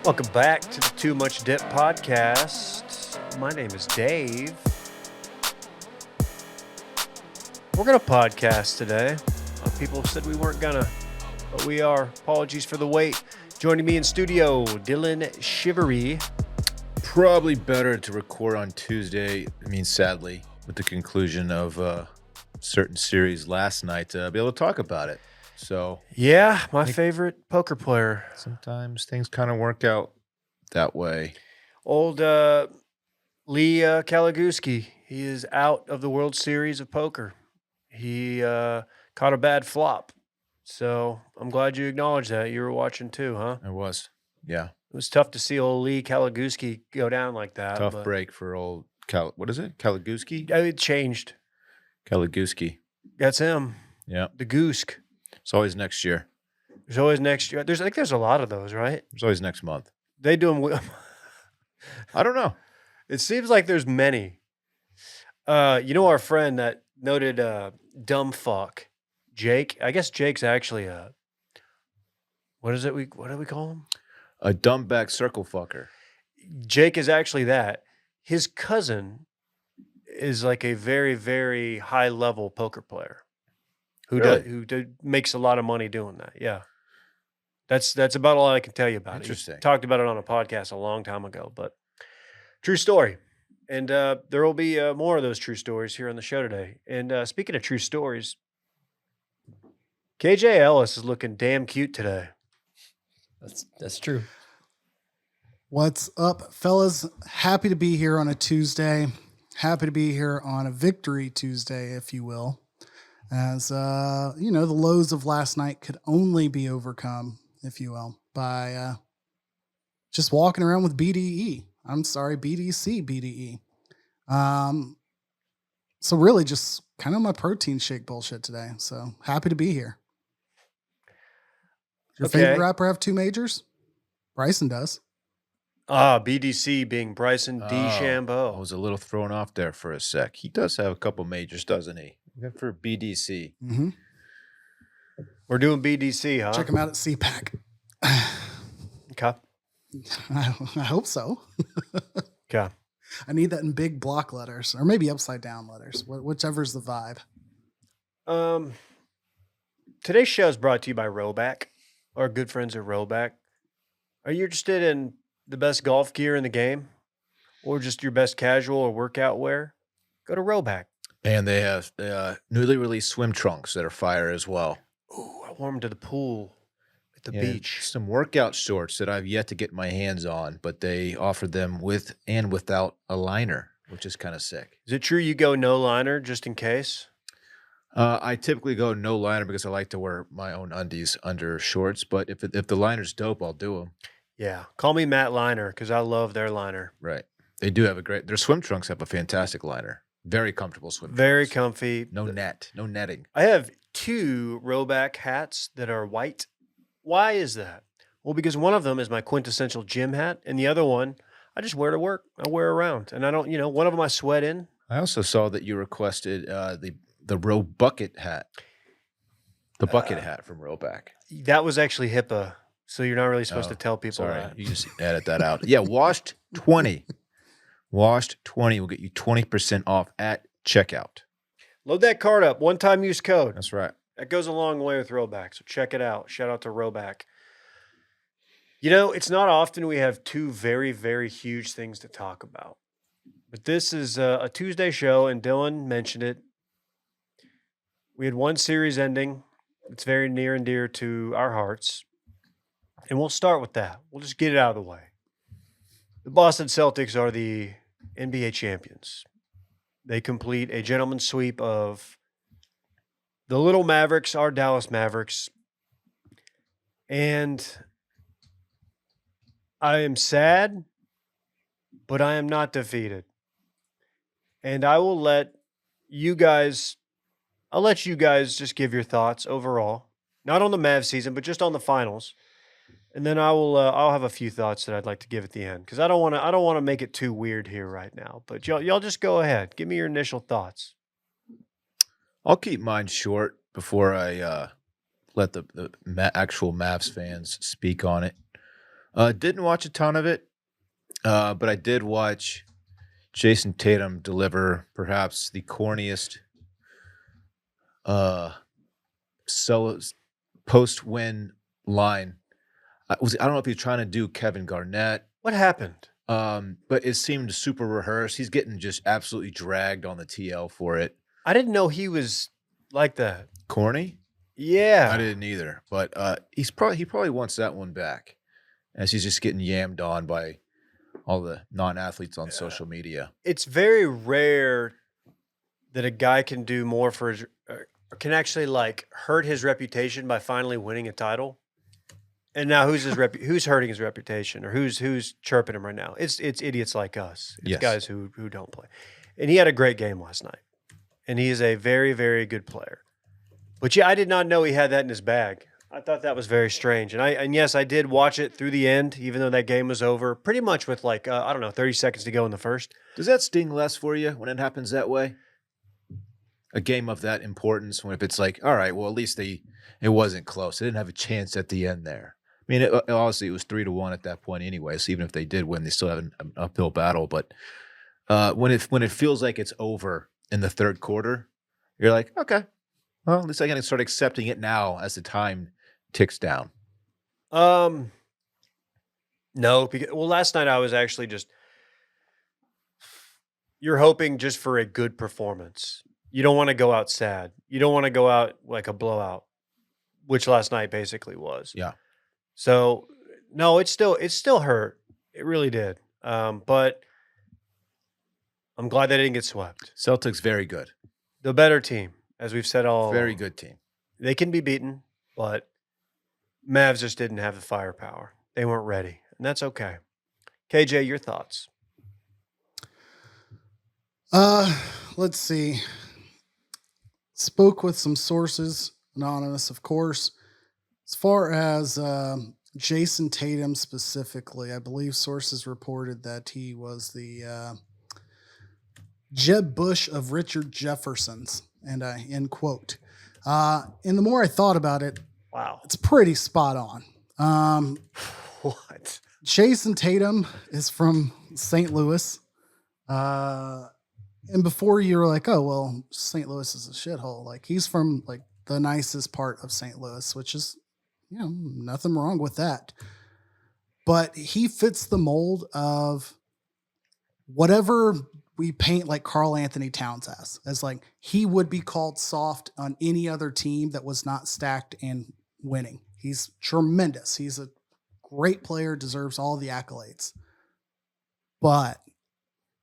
Welcome back to the Too Much Dip podcast. My name is Dave. We're going to podcast today. People said we weren't going to, but we are. Apologies for the wait. Joining me in studio, Dylan Shivery. Probably better to record on Tuesday. Sadly, with the conclusion of a certain series last night, to be able to talk about it. So, yeah, my favorite poker player. Sometimes things kind of work out that way. Old Lee Kalagowski. He is out of the World Series of Poker. He caught a bad flop. So I'm glad you acknowledged that. You were watching too, huh? I was. Yeah. It was tough to see old Lee Kalagowski go down like that. Tough break for old what is it? Kalagowski? It changed. Kalagowski. That's him. Yeah. The Goosk. It's always next year. There's always next year. I think there's a lot of those, right? There's always next month. They do them. I don't know. It seems like there's many. Our friend, that noted dumb fuck, Jake. I guess Jake's actually what is it? What do we call him? A dumbback circle fucker. Jake is actually that. His cousin is like a very, very high level poker player who makes a lot of money doing that. Yeah. That's about all I can tell you about it. Interesting. Talked about it on a podcast a long time ago, but true story. And there will be more of those true stories here on the show today. And speaking of true stories, KJ Ellis is looking damn cute today. That's true. What's up, fellas? Happy to be here on a Tuesday. Happy to be here on a Victory Tuesday, if you will. As, the lows of last night could only be overcome, if you will, by just walking around with BDC, BDE. So really just kind of my protein shake bullshit today. So happy to be here. Your favorite rapper have two majors? Bryson does. BDC being Bryson DeChambeau. I was a little thrown off there for a sec. He does have a couple majors, doesn't he? Good for BDC. Mm-hmm. We're doing BDC, huh? Check him out at CPAC. Okay. I hope so. Okay. I need that in big block letters, or maybe upside down letters, whichever's the vibe. Today's show is brought to you by Rowback, our good friends at Rowback. Are you interested in the best golf gear in the game, or just your best casual or workout wear? Go to Rowback. And they have newly released swim trunks that are fire as well. Ooh, I wore them to the pool at the beach. Some workout shorts that I've yet to get my hands on, but they offer them with and without a liner, which is kind of sick. Is it true you go no liner just in case? I typically go no liner because I like to wear my own undies under shorts, but if the liner's dope, I'll do them. Yeah. Call me Matt Liner because I love their liner. Right. They do have their swim trunks have a fantastic liner. Very comfortable swim Very trunks. comfy. No netting. I have two Rowback hats that are white. Why is that? Well, because one of them is my quintessential gym hat, and the other one I just wear to work. I wear around, and I don't, one of them I sweat in. I also saw that you requested the Row bucket hat. The bucket hat from Rowback. That was actually HIPAA, so you're not really supposed to tell people that. You just edit that out. Yeah, washed 20. Washed 20 will get you 20% off at checkout. Load that card up. One-time use code. That's right. That goes a long way with Rowback, so check it out. Shout out to Rowback. It's not often we have two very, very huge things to talk about. But this is a Tuesday show, and Dylan mentioned it. We had one series ending. It's very near and dear to our hearts. And we'll start with that. We'll just get it out of the way. The Boston Celtics are the NBA champions. They complete a gentleman's sweep of the Little Mavericks, our Dallas Mavericks. And I am sad, but I am not defeated. And I will let you guys just give your thoughts overall. Not on the Mavs season, but just on the finals. And then I'll have a few thoughts that I'd like to give at the end because I don't want to make it too weird here right now. But y'all just go ahead. Give me your initial thoughts. I'll keep mine short before I let the actual Mavs fans speak on it. Didn't watch a ton of it, but I did watch Jason Tatum deliver perhaps the corniest uh, post-win line. I don't know if he's trying to do Kevin Garnett, What happened? but it seemed super rehearsed. He's getting just absolutely dragged on the TL for it. I didn't know he was like that. Corny? Yeah. I didn't either, but he probably wants that one back, as he's just getting yammed on by all the non-athletes on social media. It's very rare that a guy can do more for his, can actually like hurt his reputation by finally winning a title. And now who's hurting his reputation, or who's chirping him right now? It's idiots like us. It's Yes. guys who don't play. And he had a great game last night. And he is a very, very good player. But yeah, I did not know he had that in his bag. I thought that was very strange. And yes, I did watch it through the end, even though that game was over pretty much with like, 30 seconds to go in the first. Does that sting less for you when it happens that way? A game of that importance, when if it's like, all right, well, at least it wasn't close. They didn't have a chance at the end there. I mean, obviously it was 3-1 at that point anyway. So even if they did win, they still have an uphill battle. But when it feels like it's over in the third quarter, you're like, okay, well, at least I can start accepting it now as the time ticks down. No, because last night I was actually just, you're hoping just for a good performance. You don't want to go out sad. You don't want to go out like a blowout, which last night basically was. Yeah. So no, it still hurt. It really did. But I'm glad they didn't get swept. Celtics, very good. The better team, as we've said all Very along. good team. They can be beaten, but Mavs just didn't have the firepower. They weren't ready, and that's okay. KJ, your thoughts? Let's see. Spoke with some sources, anonymous, of course. As far as Jason Tatum specifically, I believe sources reported that he was the Jeb Bush of Richard Jefferson's, and end quote. And the more I thought about it, Wow. it's pretty spot on. What? Jason Tatum is from St. Louis. And before you were like, oh, well, St. Louis is a shithole. Like, he's from like the nicest part of St. Louis, which is, nothing wrong with that. But he fits the mold of whatever we paint like Karl Anthony Towns as like he would be called soft on any other team that was not stacked and winning. He's tremendous. He's a great player, deserves all the accolades. But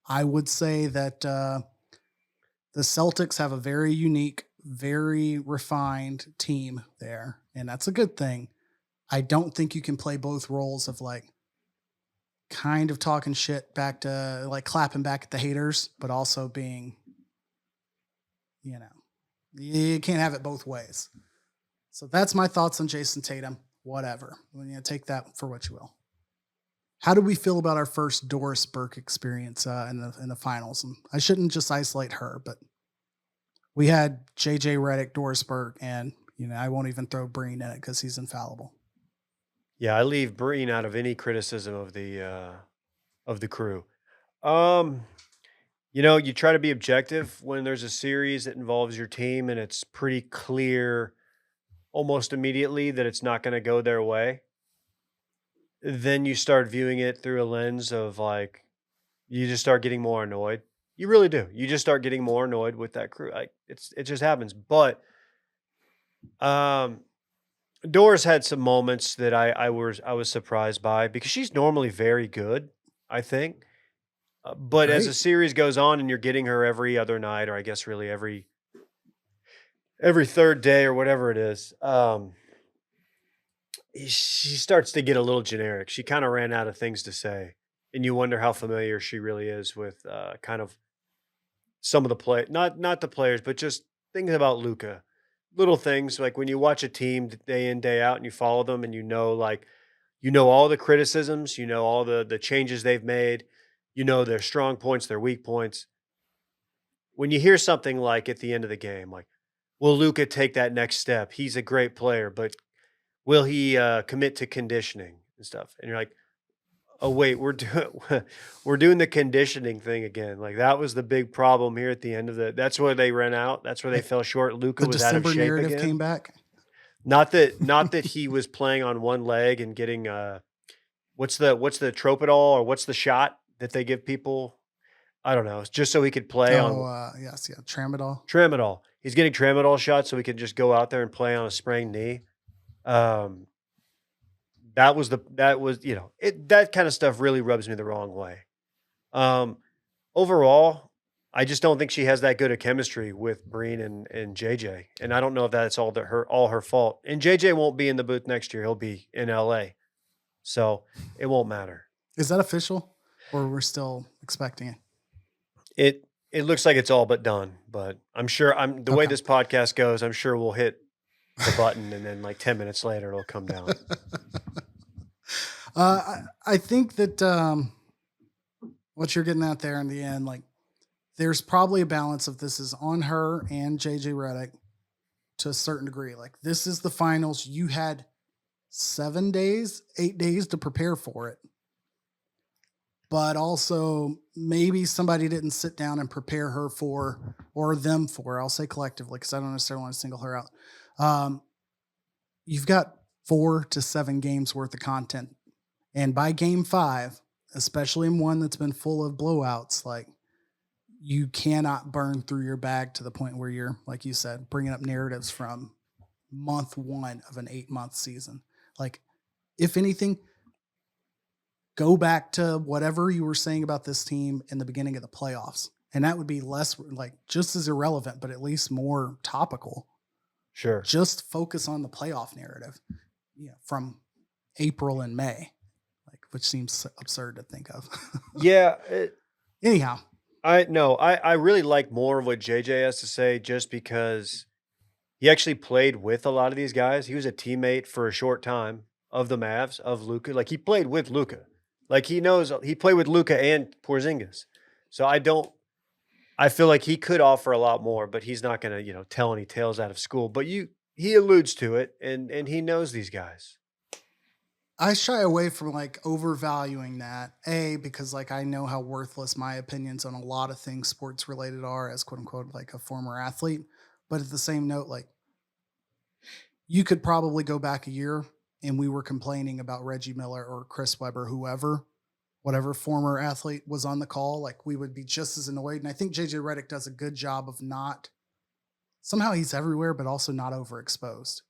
I would say that the Celtics have a very unique, very refined team there, and that's a good thing. I don't think you can play both roles of like kind of talking shit back to like clapping back at the haters, but also being, you can't have it both ways. So that's my thoughts on Jason Tatum. Whatever. Take that for what you will. How do we feel about our first Doris Burke experience in the finals? And I shouldn't just isolate her, but we had JJ Redick, Doris Burke, and I won't even throw Breen in it because he's infallible. Yeah, I leave Breen out of any criticism of the crew. You try to be objective when there's a series that involves your team and it's pretty clear almost immediately that it's not going to go their way. Then you start viewing it through a lens of like, you just start getting more annoyed. You really do. You just start getting more annoyed with that crew. Like it just happens. But Doris had some moments that I was surprised by because she's normally very good, I think. But as the Great. series goes on and you're getting her every other night, or I guess really every third day or whatever it is, she starts to get a little generic. She kind of ran out of things to say, and you wonder how familiar she really is with kind of some of the play, not the players, but just things about Luca. Little things like when you watch a team day in day out and you follow them and all the criticisms, all the changes they've made, their strong points, their weak points. When you hear something like at the end of the game, like, will Luca take that next step? He's a great player, but will he commit to conditioning and stuff? And you're like, oh wait, we're doing the conditioning thing again. Like that was the big problem here at the end of the. That's where they ran out. That's where they Like, fell short. Luca The was out of December shape narrative again. came back. Not that he was playing on one leg and getting what's the Tropidol or what's the shot that they give people? I don't know. It's just so he could play Oh, on yes, yeah, Tramadol. Tramadol. He's getting Tramadol shots so he can just go out there and play on a sprained knee. Um, that was that kind of stuff really rubs me the wrong way. Um, overall, I just don't think she has that good of chemistry with Breen and JJ, and I don't know if that's all her fault. And JJ won't be in the booth next year; he'll be in LA, so it won't matter. Is that official, or we're still expecting it? It looks like it's all but done, but I'm sure the way Okay. this podcast goes, I'm sure we'll hit the button and then like 10 minutes later it'll come down. I think that what you're getting at there in the end, like, there's probably a balance of this is on her and JJ Redick to a certain degree. Like, this is the finals. You had 8 days to prepare for it. But also, maybe somebody didn't sit down and prepare her for, or them for, I'll say collectively, because I don't necessarily want to single her out. You've got 4 to 7 games worth of content. And by game 5, especially in one that's been full of blowouts, like, you cannot burn through your bag to the point where you're, like you said, bringing up narratives from month 1 of an 8-month season. Like, if anything, go back to whatever you were saying about this team in the beginning of the playoffs. And that would be less, like, just as irrelevant, but at least more topical. Sure. Just focus on the playoff narrative, from April and May, like, which seems absurd to think of. Yeah. Anyhow, I really like more of what JJ has to say just because he actually played with a lot of these guys. He was a teammate for a short time of the Mavs, of Luka. Like, he played with Luka. Like, he played with Luka and Porzingis. So I feel like he could offer a lot more, but he's not going to, tell any tales out of school. But he alludes to it, and he knows these guys. I shy away from, like, overvaluing that. Because, like, I know how worthless my opinions on a lot of things sports related are as, quote unquote, like, a former athlete. But at the same note, like, you could probably go back a year and we were complaining about Reggie Miller or Chris Webber, whatever former athlete was on the call, like, we would be just as annoyed. And I think JJ Redick does a good job of somehow he's everywhere, but also not overexposed.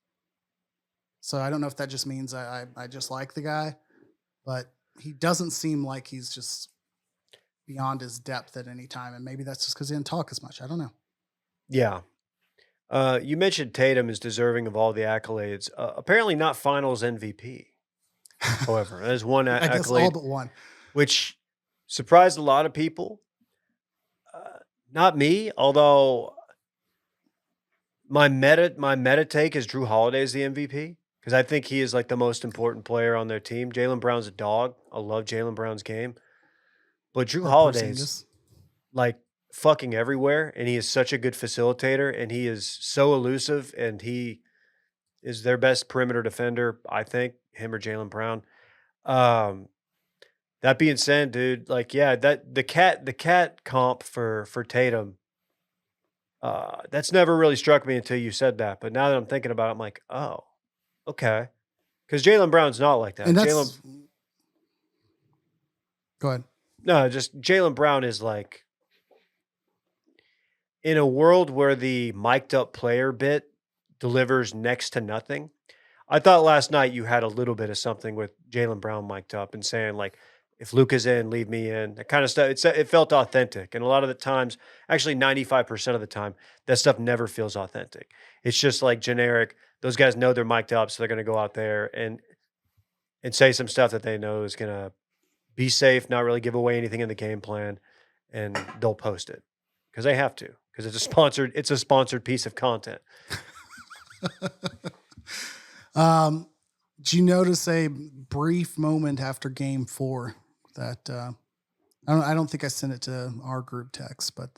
So I don't know if that just means I just like the guy, but he doesn't seem like he's just beyond his depth at any time. And maybe that's just because he didn't talk as much. I don't know. Yeah. You mentioned Tatum is deserving of all the accolades. Apparently not finals MVP. However, there's one I guess accolade, all but one. which surprised a lot of people. Not me, although my meta take is Drew Holiday is the MVP because I think he is, like, the most important player on their team. Jaylen Brown's a dog. I love Jaylen Brown's game, but Drew Or Holiday's Porzingis. like fucking everywhere, and he is such a good facilitator, and he is so elusive, and he is their best perimeter defender, I think, him or Jaylen Brown. That being said, dude, like, yeah, that the cat comp for Tatum, that's never really struck me until you said that. But now that I'm thinking about it, I'm like, oh, okay, because Jaylen Brown's not like that. And go ahead. Just Jaylen Brown is like, in a world where the mic'd up player bit delivers next to nothing. I thought last night you had a little bit of something with Jaylen Brown mic'd up and saying, like, if Luka's in, leave me in. That kind of stuff. It felt authentic. And a lot of the times, actually 95% of the time, that stuff never feels authentic. It's just like generic. Those guys know they're mic'd up, so they're going to go out there and say some stuff that they know is going to be safe, not really give away anything in the game plan, and they'll post it because they have to, because it's a sponsored piece of content. Did you notice a brief moment after game 4 that I don't think I sent it to our group text, but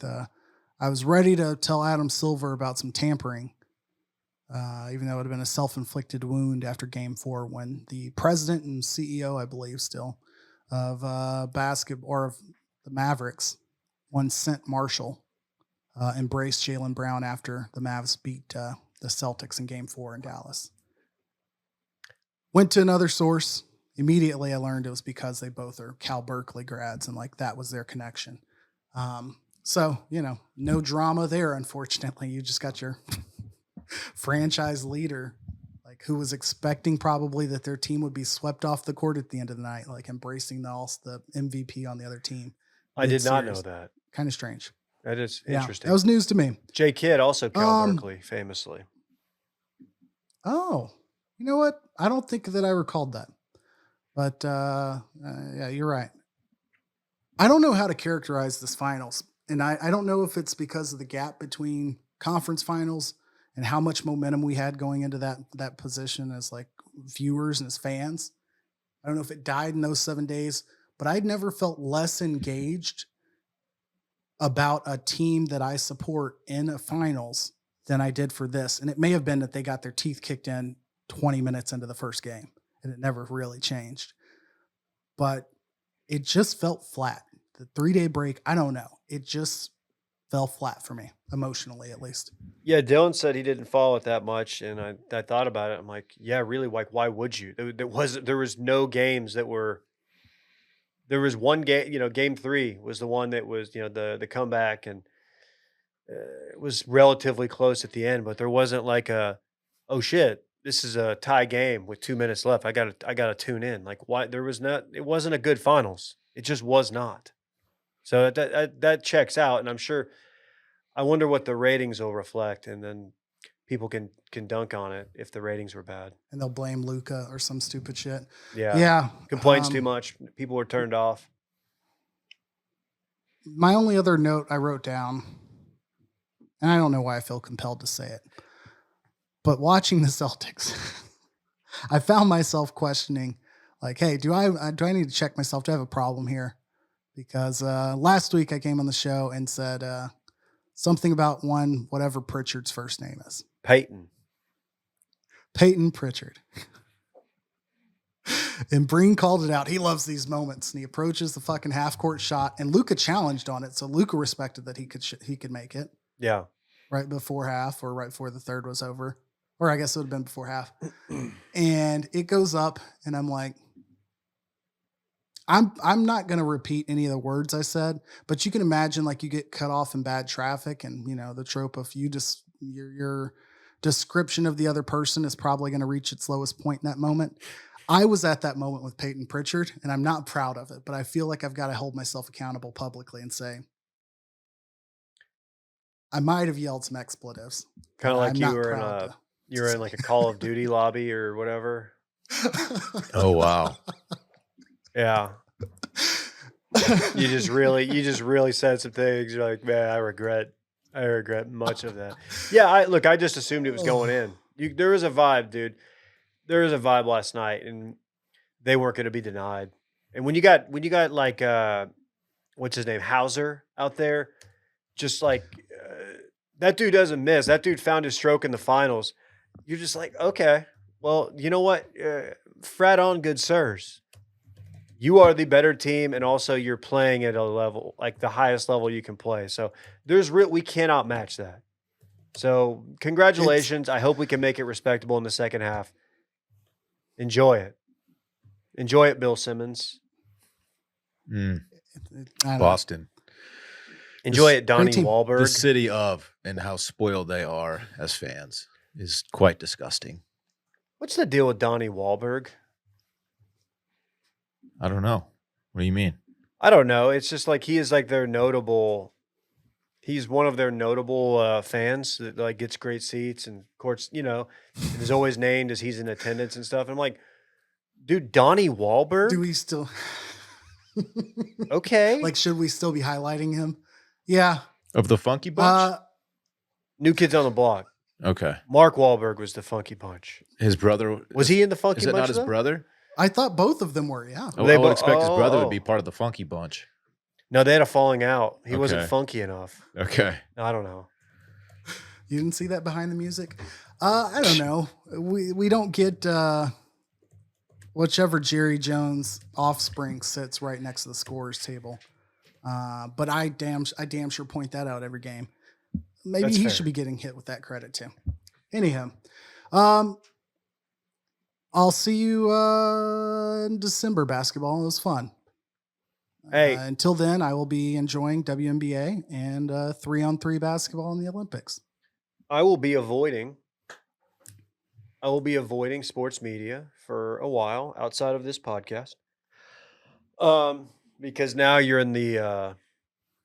I was ready to tell Adam Silver about some tampering, even though it would have been a self-inflicted wound after game 4 when the president and CEO, I believe still, of basketball or of the Mavericks when sent Marshall embraced Jaylen Brown after the Mavs beat the Celtics in Game 4 in Dallas. Went to another source. Immediately I learned it was because they both are Cal Berkeley grads and like that was their connection. So, no drama there, unfortunately. You just got your franchise leader, like who was expecting probably that their team would be swept off the court at the end of the night, like embracing the MVP on the other team. I did not know that. Kind of strange. That is Yeah, interesting. that was news to me. Jay Kidd, also Cal Berkeley, famously. Oh, you know what? I don't think that I recalled that. But yeah, you're right. I don't know how to characterize this finals. And I don't know if it's because of the gap between conference finals and how much momentum we had going into that position as like viewers and as fans. I don't know if it died in those 7 days, but I'd never felt less engaged about a team that I support in a finals than I did for this. And it may have been that they got their teeth kicked in 20 minutes into the first game and it never really changed. But it just felt flat. The 3-day break, I don't know. It just fell flat for me, emotionally at least. Yeah, Dylan said he didn't follow it that much, and I thought about it. I'm like, yeah, really, like, why would you? There was no games that were. There was one game, Game 3 was the one that was, the comeback, and it was relatively close at the end, but there wasn't like oh shit, this is a tie game with 2 minutes left. I gotta tune in. Like, why? It wasn't a good finals. It just was not. So that checks out, and I'm sure. I wonder what the ratings will reflect, and then people can dunk on it if the ratings were bad. And they'll blame Luca or some stupid shit. Yeah. Yeah. Complaints too much. People were turned off. My only other note I wrote down, and I don't know why I feel compelled to say it, but watching the Celtics, I found myself questioning, like, hey, do I need to check myself? Do I have a problem here? Because last week I came on the show and said something about whatever Pritchard's first name is. Peyton Pritchard. And Breen called it out. He loves these moments, and he approaches the fucking half-court shot, and Luka challenged on it, so Luka respected that he could make it. Yeah. Right before half, or right before the third was over. Or I guess it would have been before half. And it goes up, and I'm like, I'm not going to repeat any of the words I said, but you can imagine like you get cut off in bad traffic, and the trope of your description of the other person is probably going to reach its lowest point in that moment. I was at that moment with Peyton Pritchard, and I'm not proud of it, but I feel like I've got to hold myself accountable publicly and say I might have yelled some expletives. Kind of like you were in like a Call of Duty lobby or whatever. Oh wow. Yeah. You just really said some things. You're like, man, I regret much of that. Yeah, I just assumed it was going in. There was a vibe, dude. There was a vibe last night, and they weren't going to be denied. And when you got like what's his name, Hauser out there, just like that dude doesn't miss. That dude found his stroke in the finals. You're just like, okay, well, you know what? Frat on, good sirs. You are the better team, and also you're playing at a level, like the highest level you can play. So we cannot match that. So congratulations. I hope we can make it respectable in the second half. Enjoy it. Enjoy it, Bill Simmons. Boston. Enjoy it, Donnie Wahlberg. The city of and how spoiled they are as fans is quite disgusting. What's the deal with Donnie Wahlberg? I don't know. What do you mean? I don't know. It's just like he is like their notable. He's one of their notable fans that like gets great seats and courts. Is always named as he's in attendance and stuff. And I'm like, dude, Donnie Wahlberg. Do we still? Okay. Like, should we still be highlighting him? Yeah. Of the Funky Bunch? New Kids on the Block. Okay. Mark Wahlberg was the Funky Bunch. His brother was he in the Funky Bunch? Is that not his brother? I thought both of them were. Yeah. I would expect his brother would be part of the Funky Bunch. No, they had a falling out. He wasn't funky enough. Okay. I don't know. You didn't see that behind the music? I don't know. We don't get whichever Jerry Jones offspring sits right next to the scorers table. But I damn sure point that out every game. Maybe That's he fair. should be getting hit with that credit too. Anyhow, I'll see you in December basketball. It was fun. Hey, Until then, I will be enjoying WNBA and 3-on-3 basketball in the Olympics. I will be avoiding sports media for a while outside of this podcast. Because now you're in the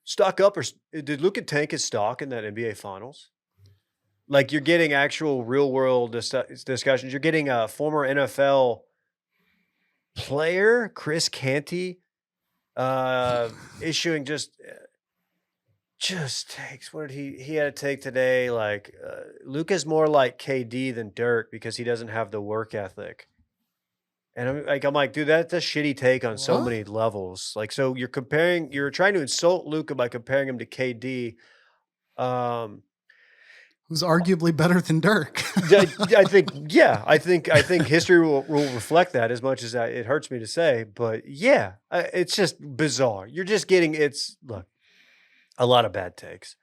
stock up, or did Luka tank his stock in that NBA Finals? Like, you're getting actual real world discussions. You're getting a former NFL player, Chris Canty, issuing just takes. What did he had to take today? Like, Luka's more like KD than Dirk because he doesn't have the work ethic. And I'm like, dude, that's a shitty take on so What? many levels. Like, so you're trying to insult Luka by comparing him to KD. Who's arguably better than Dirk. I think history will reflect that, as much as it hurts me to say. But yeah, it's just bizarre. You're just getting a lot of bad takes.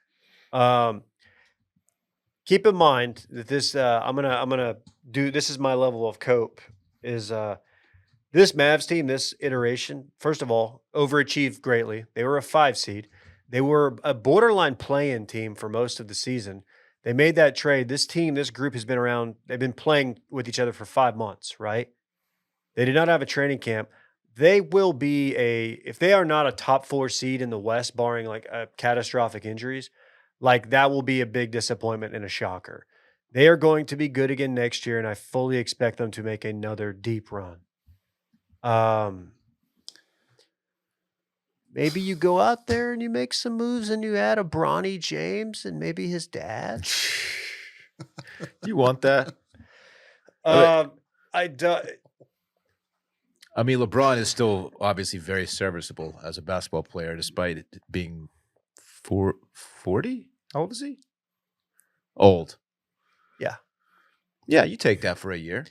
Keep in mind that this I'm gonna do. This is my level of cope. Is this Mavs team, this iteration, first of all, overachieved greatly. They were a 5 seed. They were a borderline play-in team for most of the season. They made that trade. This group has been around. They've been playing with each other for 5 months, right? They did not have a training camp. They will be if they are not a top 4 seed in the West, barring like catastrophic injuries, like that will be a big disappointment and a shocker. They are going to be good again next year, and I fully expect them to make another deep run. Maybe you go out there and you make some moves and you add a Bronny James and maybe his dad. You want that? I do. I mean, LeBron is still obviously very serviceable as a basketball player, despite it being 40. How old is he? Old. Yeah. Yeah, you take that for a year.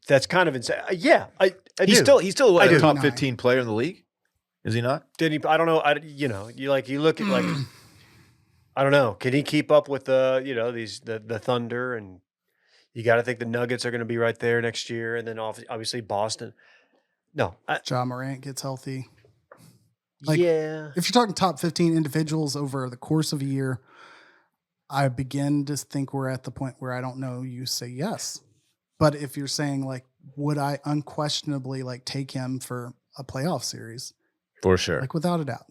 That's kind of insane. Yeah, I He's do. still I a do. top 15 player in the league. Is he not? Did he? I don't know. You look at like, I don't know. Can he keep up with the Thunder, and you got to think the Nuggets are going to be right there next year, and then obviously Boston. No, Ja Morant gets healthy. yeah. If you're talking top 15 individuals over the course of a year, I begin to think we're at the point where I don't know you say yes. But if you're saying like, would I unquestionably like take him for a playoff series? For sure. Like without a doubt.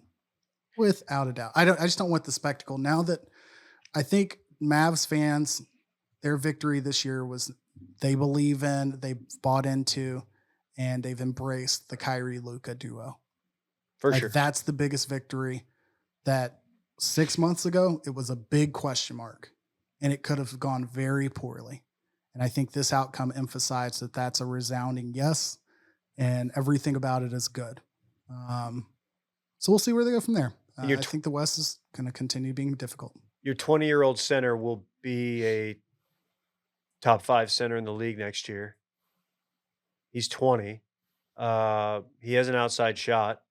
Without a doubt. I just don't want the spectacle. Now that I think Mavs fans, their victory this year was they believe in, they bought into, and they've embraced the Kyrie Luka duo. For sure. That's the biggest victory. That 6 months ago, it was a big question mark, and it could have gone very poorly. And I think this outcome emphasized that that's a resounding yes, and everything about it is good. So we'll see where they go from there. I think the West is going to continue being difficult. Your 20-year-old center will be a top 5 center in the league next year. He's 20. He has an outside shot,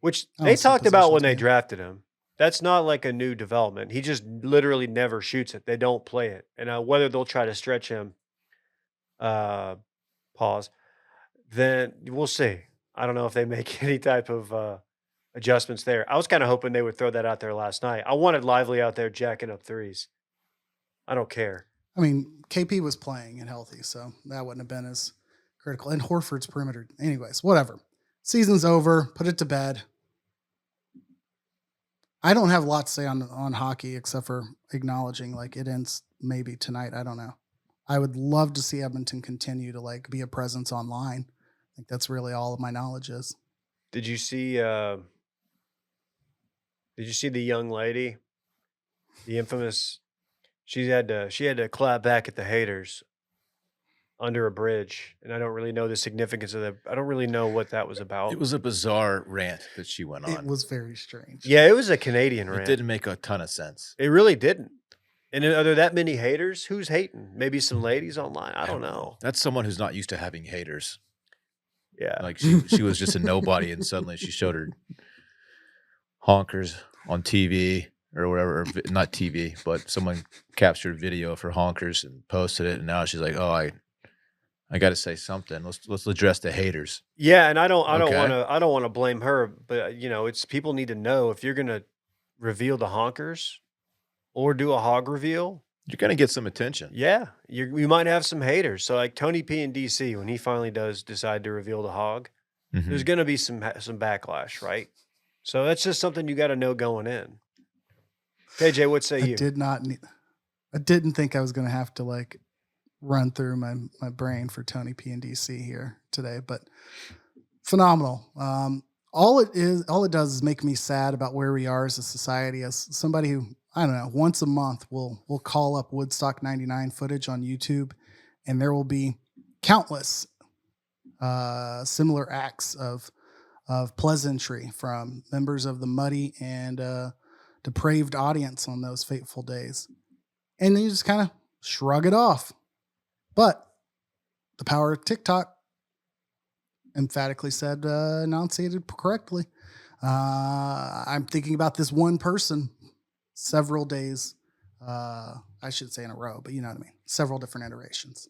which they talked about when they drafted him. That's not like a new development. He just literally never shoots it. They don't play it. And whether they'll try to stretch him, then we'll see. I don't know if they make any type of adjustments there. I was kind of hoping they would throw that out there last night. I wanted Lively out there jacking up threes. I don't care. I mean, KP was playing and healthy, so that wouldn't have been as critical. And Horford's perimeter. Anyways, whatever. Season's over. Put it to bed. I don't have a lot to say on hockey except for acknowledging like it ends maybe tonight. I don't know. I would love to see Edmonton continue to like be a presence online. I think that's really all of my knowledge is. Did you see the young lady? The infamous she had to clap back at the haters under a bridge, and I don't really know the significance of that. I don't really know what that was about. It was a bizarre rant that she went on. It was very strange. Yeah, it was a Canadian rant. It didn't make a ton of sense. It really didn't. And are there that many haters? Who's hating? Maybe some ladies online. I don't know. That's someone who's not used to having haters. Yeah. Like she was just a nobody, and suddenly she showed her honkers on TV or whatever, not TV, but someone captured video of her honkers and posted it, and now she's like, "Oh, I got to say something. Let's address the haters." Yeah, and I don't Okay. want to blame her, but it's people need to know if you're gonna reveal the honkers or do a hog reveal. You're gonna get some attention. Yeah, you might have some haters. So like Tony P in DC, when he finally does decide to reveal the hog, there's Mhm. gonna be some backlash, right? So that's just something you got to know going in. KJ, what say you? I didn't think I was going to have to like run through my brain for Tony P and DC here today, but phenomenal. All it does is make me sad about where we are as a society. As somebody who, I don't know, once a month will call up Woodstock 99 footage on YouTube, and there will be countless similar acts of pleasantry from members of the muddy and depraved audience on those fateful days. And then you just kind of shrug it off. But the power of TikTok emphatically said, enunciated correctly. I'm thinking about this one person several days, I should say in a row, but you know what I mean? Several different iterations.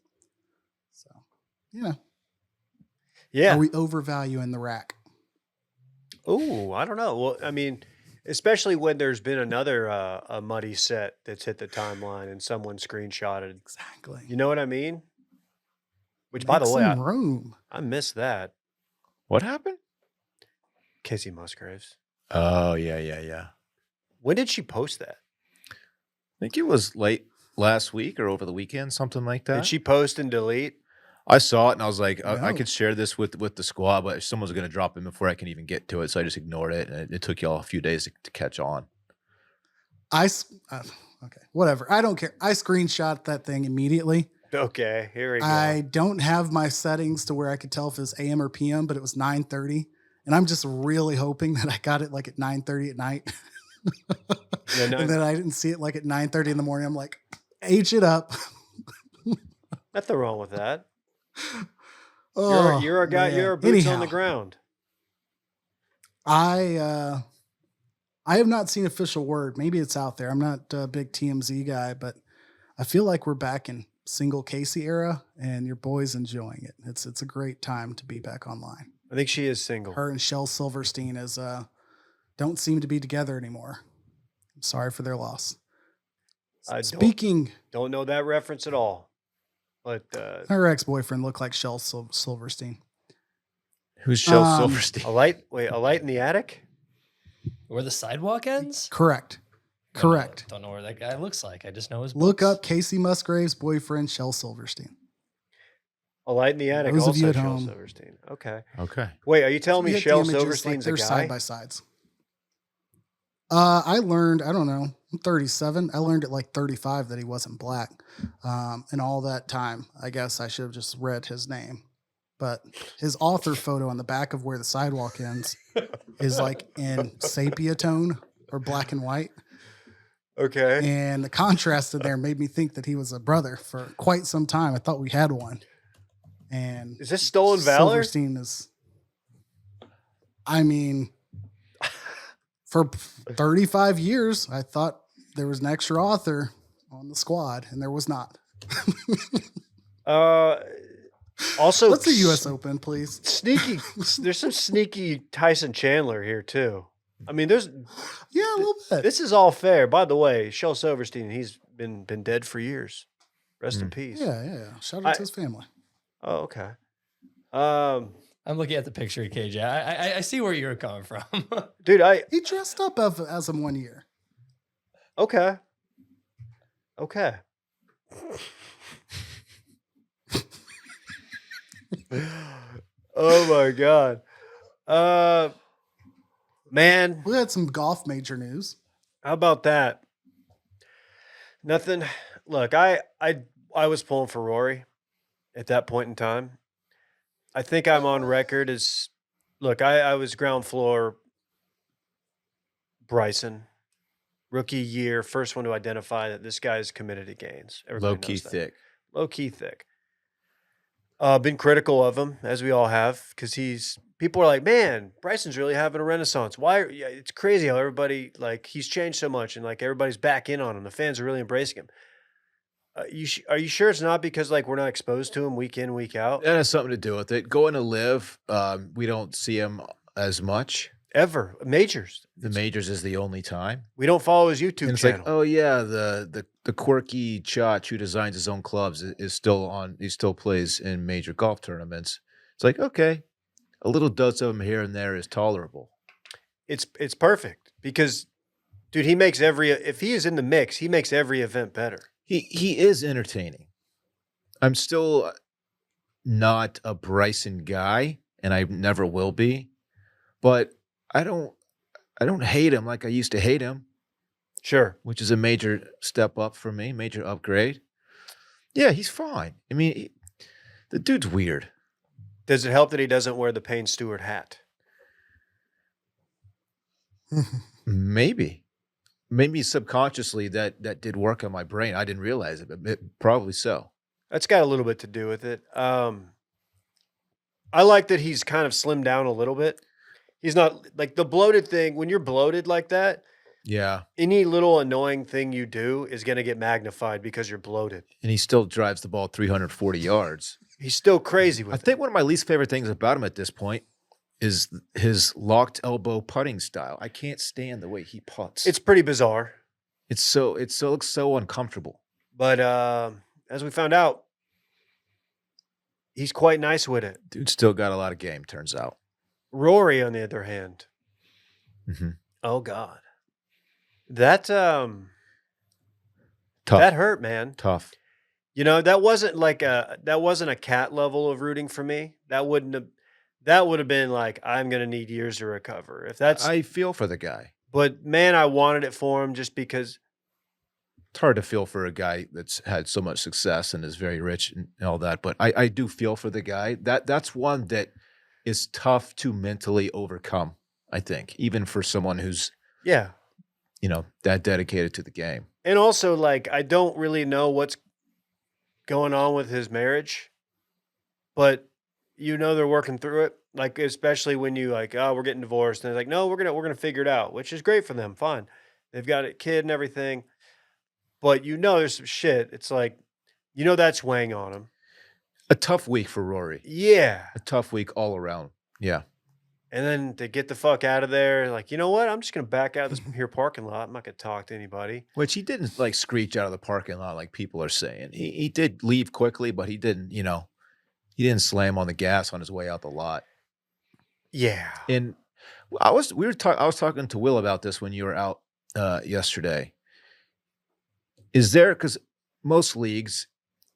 So, Yeah. Are we overvaluing the rack? Oh, I don't know. Well, I mean, especially when there's been another a muddy set that's hit the timeline and someone screenshotted. Exactly. You know what I mean? Which, by Make the way, some room. I missed that. What happened? Casey Musgraves. Oh yeah. When did she post that? I think it was late last week or over the weekend, something like that. Did she post and delete? I saw it and I was like, I No. could share this with the squad, but someone's going to drop it before I can even get to it. So I just ignored it. And it took y'all a few days to catch on. Okay, whatever. I don't care. I screenshot that thing immediately. Okay, here we go. I don't have my settings to where I could tell if it was AM or PM, but it was 9:30. And I'm just really hoping that I got it like at 9:30 at night. Yeah, no, And then I didn't see it like at 9:30 in the morning. I'm like, age it up. nothing wrong with that. Oh, You're a guy. man. You're a boots on the Anyhow, ground. I have not seen official word. Maybe it's out there. I'm not a big TMZ guy, but I feel like we're back in single Casey era, and your boy's enjoying it. It's a great time to be back online. I think she is single. Her and Shel Silverstein don't seem to be together anymore. I'm sorry for their loss. Speaking, Don't know that reference at all. But her ex-boyfriend looked like Shel Silverstein. Who's Shel Um, Silverstein? a light in the attic. Where the sidewalk ends? Correct. Correct. Don't know where that guy looks like. I just know his Look books. up Casey Musgrave's boyfriend, Shel Silverstein. A light in the attic. Those of Also, you at Shel home. Silverstein. Okay. Okay. Wait, are you telling You me get the Shel images, Silverstein's they're a guy? side by sides. I learned, I don't know, I'm 37. I learned at like 35 that he wasn't black. And all that time, I guess I should have just read his name. But his author photo on the back of where the sidewalk ends is like in sepia tone or black and white. Okay. And the contrast in there made me think that he was a brother for quite some time. I thought we had one. And Is this stolen valor? Silverstein is, I mean, for 35 years, I thought there was an extra author on the squad, and there was not. Also, Let's see U.S. Open, please. sneaky. There's some sneaky Tyson Chandler here too. I mean, there's Yeah, a little bit. this is all fair. By the way, Shel Silverstein, he's been dead for years. Rest in peace. Yeah. Shout out to his family. Oh, okay. I'm looking at the picture of KJ. I see where you're coming from. Dude, He dressed up as him one year. okay. Okay. Oh my God. Man, We had some golf major news. how about that? Nothing. Look, I was pulling for Rory at that point in time. I think I'm on record as look, I was ground floor Bryson. rookie year, first one to identify that this guy's committed to gains. Everybody Low key knows that. thick. Low key thick. Been critical of him, as we all have, because people are like, man, Bryson's really having a renaissance. Yeah, it's crazy how everybody, like, he's changed so much and like everybody's back in on him. The fans are really embracing him. Are you sure it's not because like we're not exposed to him week in, week out? That has something to do with it. Going to live, we don't see him as much. Ever. Majors. The majors is the only time. We don't follow his YouTube And it's channel. like, oh yeah, the quirky Chach who designs his own clubs is still on. He still plays in major golf tournaments. It's like, okay, a little dose of him here and there is tolerable. It's perfect because, dude, if he is in the mix, he makes every event better. He is entertaining. I'm still not a Bryson guy, and I never will be. But I don't hate him like I used to hate him. Sure. Which is a major step up for me, major upgrade. Yeah, he's fine. I mean, the dude's weird. Does it help that he doesn't wear the Payne Stewart hat? Maybe subconsciously that did work on my brain. I didn't realize it, but probably so. That's got a little bit to do with it. I like that he's kind of slimmed down a little bit. He's not like the bloated thing. When you're bloated like that, yeah, any little annoying thing you do is going to get magnified because you're bloated. And he still drives the ball 340 yards. He's still crazy with it. I think one of my least favorite things about him at this point is his locked elbow putting style. I can't stand the way he putts. It's pretty bizarre. It looks so uncomfortable. But as we found out, he's quite nice with it. Dude still got a lot of game, turns out. Rory, on the other hand. Mm-hmm. Oh God. That Tough. That hurt, man. Tough. You know, that wasn't a cat level of rooting for me. That would have been like, I'm gonna need years to recover. I feel for the guy. But man, I wanted it for him just because it's hard to feel for a guy that's had so much success and is very rich and all that. But I do feel for the guy. That's one that is tough to mentally overcome, I think, even for someone who's that dedicated to the game. And also, like, I don't really know what's going on with his marriage, but they're working through it. Like, especially when you like, oh, we're getting divorced, and they're like, no, we're gonna figure it out, which is great for them. Fine, they've got a kid and everything, but there's some shit. It's like, that's weighing on him. A tough week for Rory. Yeah, a tough week all around. Yeah. And then to get the fuck out of there, like, you know what? I'm just going to back out of this here parking lot. I'm not going to talk to anybody. Which he didn't like screech out of the parking lot like people are saying. He did leave quickly, but he didn't, he didn't slam on the gas on his way out the lot. Yeah. And I was talking to Will about this when you were out yesterday. Because most leagues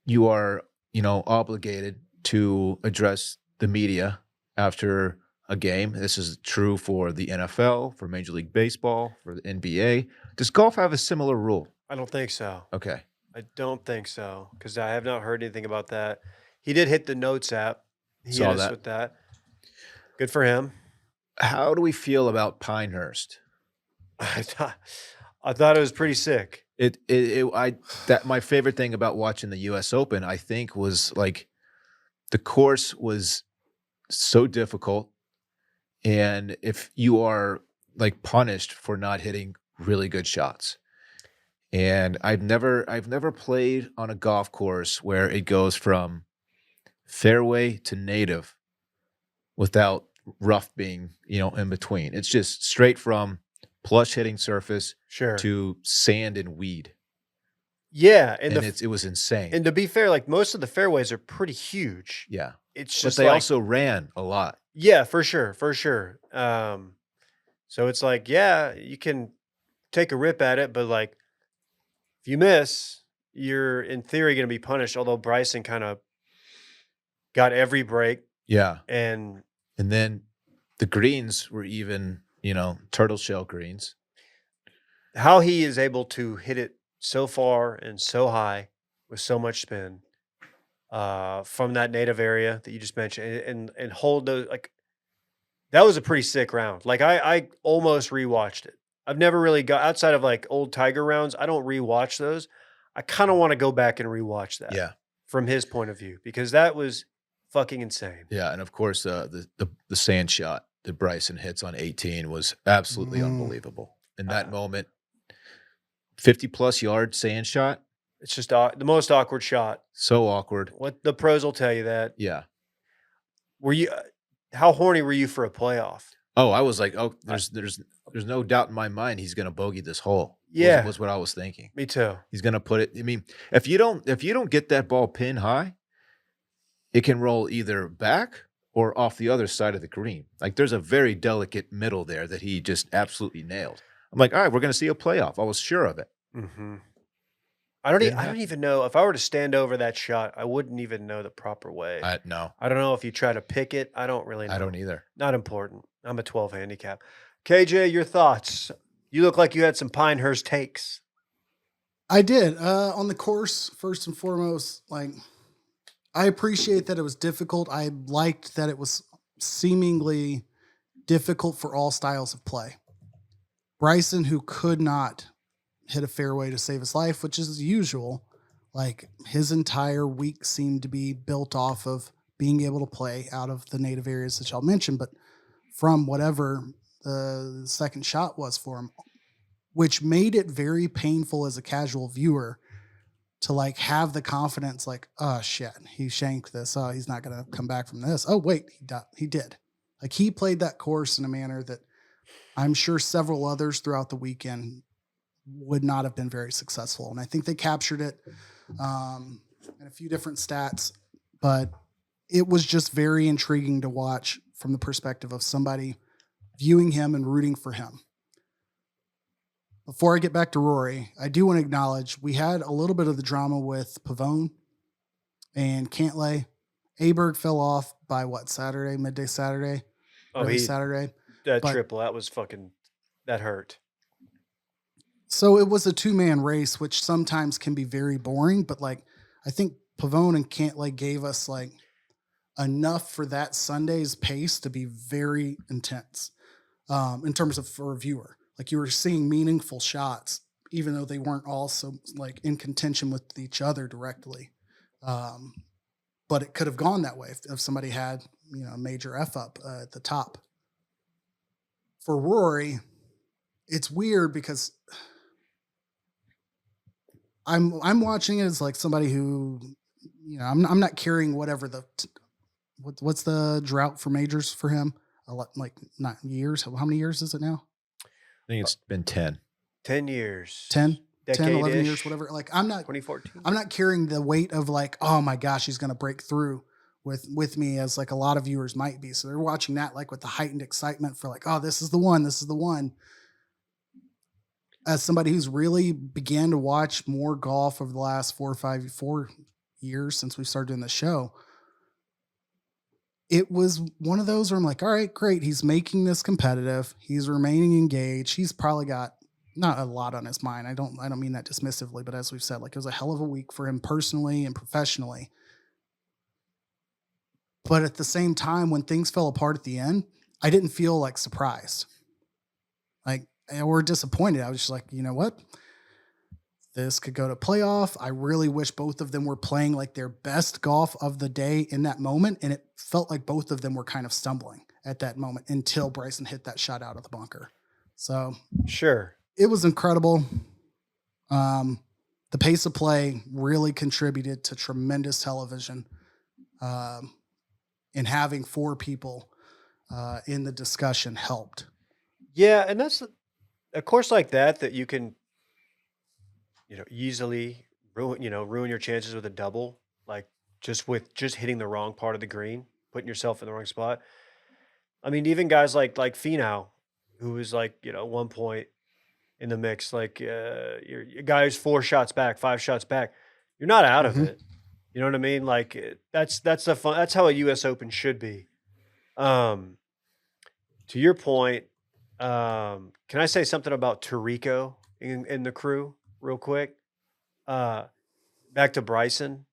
you are, obligated to address the media after a game. This is true for the NFL, for Major League Baseball, for the NBA. Does golf have a similar rule? I don't think so. Okay. I don't think so, because I have not heard anything about that. He did hit the Notes app. He Saw hit us that. with that. Good for him. How do we feel about Pinehurst? I thought it was pretty sick. My favorite thing about watching the U.S. Open, I think, was like the course was so difficult, and if you are like punished for not hitting really good shots, and I've never played on a golf course where it goes from fairway to native without rough being in between. It's just straight from plush hitting surface to sand and weed. Yeah, and it was insane. And to be fair, like most of the fairways are pretty huge. Yeah, it's just but they also ran a lot. Yeah, for sure. So it's like, yeah, you can take a rip at it, but like if you miss, you're in theory going to be punished. Although Bryson kind of got every break. Yeah, and then the greens were even, turtle shell greens. How he is able to hit it so far and so high with so much spin from that native area that you just mentioned and hold those, like, that was a pretty sick round. Like I almost rewatched it. I've never really got outside of like old Tiger rounds. I don't rewatch those. I kind of want to go back and rewatch that. Yeah. From his point of view, because that was fucking insane. Yeah, and of course, the sand shot that Bryson hits on 18 was absolutely unbelievable. In that moment, 50-plus yard sand shot. It's just the most awkward shot. So awkward. What the pros will tell you that. Yeah. Were you? How horny were you for a playoff? Oh, I was like, oh, there's no doubt in my mind he's going to bogey this hole. Yeah, was what I was thinking. Me too. He's going to put it. I mean, if you don't get that ball pin high, it can roll either back or off the other side of the green. Like there's a very delicate middle there that he just absolutely nailed. I'm like, all right, we're going to see a playoff. I was sure of it. Mm-hmm. I don't even know if I were to stand over that shot. I wouldn't even know the proper way. No, I don't know if you try to pick it. I don't really know. I don't either. Not important. I'm a 12 handicap. KJ, your thoughts? You look like you had some Pinehurst takes. I did. On the course, first and foremost, like I appreciate that it was difficult. I liked that it was seemingly difficult for all styles of play. Bryson, who could not hit a fairway to save his life, which is usual, like his entire week seemed to be built off of being able to play out of the native areas that y'all mentioned, but from whatever the second shot was for him, which made it very painful as a casual viewer to like have the confidence like, oh shit, he shanked this. Oh, he's not going to come back from this. Oh wait, he did. Like he played that course in a manner that I'm sure several others throughout the weekend would not have been very successful. And I think they captured it in a few different stats, but it was just very intriguing to watch from the perspective of somebody viewing him and rooting for him. Before I get back to Rory, I do want to acknowledge we had a little bit of the drama with Pavone and Cantlay. Aberg fell off by what, Saturday, midday Saturday? Saturday. That triple, that was fucking, that hurt. So it was a two-man race, which sometimes can be very boring, but like I think Pavone and Cantlay gave us like enough for that Sunday's pace to be very intense in terms of for a viewer. Like you were seeing meaningful shots, even though they weren't also like in contention with each other directly. But it could have gone that way if somebody had, a major F up at the top. For Rory, it's weird because I'm watching it as like somebody who, I'm not carrying whatever what's the drought for majors for him? Like not years. How many years is it now? I think it's been 10. 10 years. 10? 10, 11 Decade-ish. years, whatever. Like I'm not 2014. I'm not carrying the weight of like, oh my gosh, he's gonna break through with me as like a lot of viewers might be. So they're watching that like with the heightened excitement for like, oh, this is the one. As somebody who's really began to watch more golf over the last 4 years since we started doing the show, it was one of those where I'm like, all right, great. He's making this competitive. He's remaining engaged. He's probably got not a lot on his mind. I don't mean that dismissively, but as we've said, like it was a hell of a week for him personally and professionally. But at the same time, when things fell apart at the end, I didn't feel like surprised. Like, or disappointed. I was just like, you know what? This could go to playoff. I really wish both of them were playing like their best golf of the day in that moment. And it felt like both of them were kind of stumbling at that moment until Bryson hit that shot out of the bunker. So sure, it was incredible. The pace of play really contributed to tremendous television. And having 4 people in the discussion helped. Yeah, and that's a course like that you can, easily ruin your chances with a double, like just hitting the wrong part of the green, putting yourself in the wrong spot. I mean, even guys like Finau, who was like, at one point in the mix, like you're a guy who's 4 shots back, 5 shots back, you're not out of it. You know what I mean? Like that's the fun. That's how a U.S. Open should be. To your point, can I say something about Tarico in the crew real quick? Back to Bryson.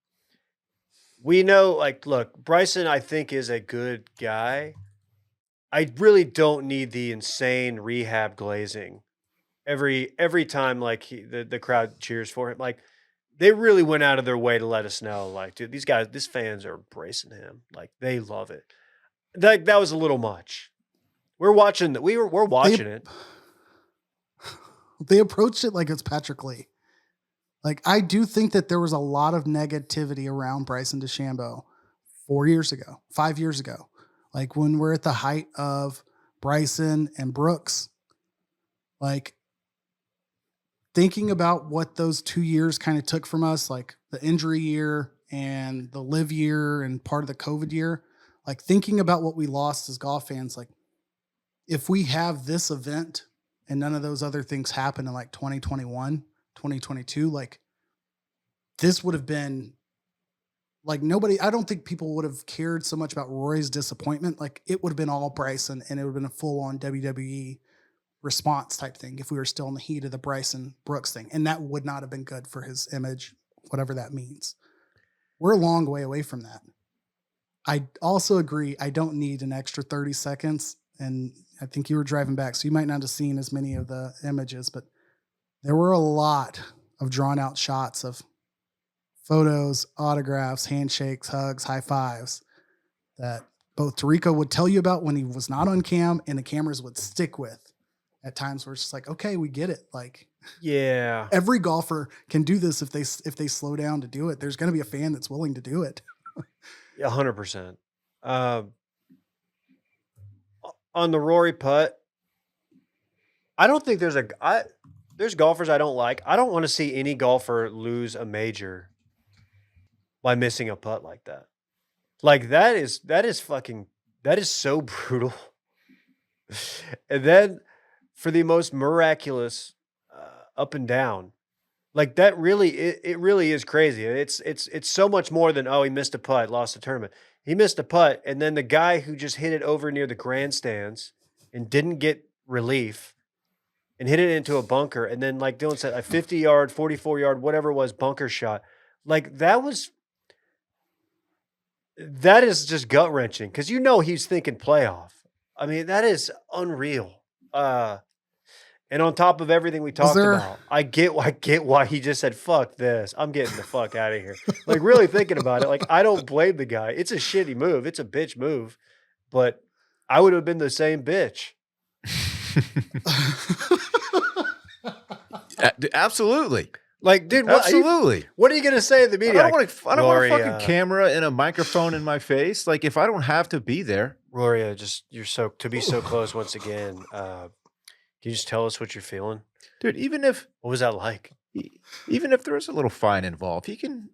We know, like, look, Bryson, I think, is a good guy. I really don't need the insane rehab glazing every time like the crowd cheers for him. Like they really went out of their way to let us know, like, dude, these fans are embracing him. Like they love it. That was a little much. We're watching it. They approached it like it's Patrick Lee. Like, I do think that there was a lot of negativity around Bryson DeChambeau 4 years ago, 5 years ago. Like, when we're at the height of Bryson and Brooks, like, thinking about what those 2 years kind of took from us, like the injury year and the live year and part of the COVID year, like, thinking about what we lost as golf fans, like, if we have this event and none of those other things happen in like 2021, 2022, like this would have been like nobody, I don't think people would have cared so much about Rory's disappointment. Like it would have been all Bryson and it would have been a full on WWE response type thing if we were still in the heat of the Bryson Brooks thing. And that would not have been good for his image, whatever that means. We're a long way away from that. I also agree. I don't need an extra 30 seconds. And I think you were driving back, so you might not have seen as many of the images, but there were a lot of drawn out shots of photos, autographs, handshakes, hugs, high fives that both Tarico would tell you about when he was not on cam and the cameras would stick with at times where it's just like, okay, we get it. Like, yeah, every golfer can do this if they slow down to do it. There's going to be a fan that's willing to do it. 100%. On the Rory putt, I don't think there's golfers I don't like. I don't want to see any golfer lose a major by missing a putt like that. Like that is so brutal. And then for the most miraculous up and down, like that really it really is crazy. It's so much more than, oh, he missed a putt, lost the tournament. He missed a putt, and then the guy who just hit it over near the grandstands and didn't get relief and hit it into a bunker, and then like Dylan said, a 50-yard, 44-yard, whatever it was, bunker shot. Like that is just gut-wrenching because he's thinking playoff. I mean, that is unreal. And on top of everything we talked about, I get why he just said, fuck this. I'm getting the fuck out of here. Like, really thinking about it, like, I don't blame the guy. It's a shitty move. It's a bitch move. But I would have been the same bitch. Absolutely. Like, dude, absolutely. What are you going to say to the media? I don't want a fucking camera and a microphone in my face. Like, if I don't have to be there. Rory, you're so close once again. Can you just tell us what you're feeling? Dude, what was that like? Even if there is a little fine involved, he can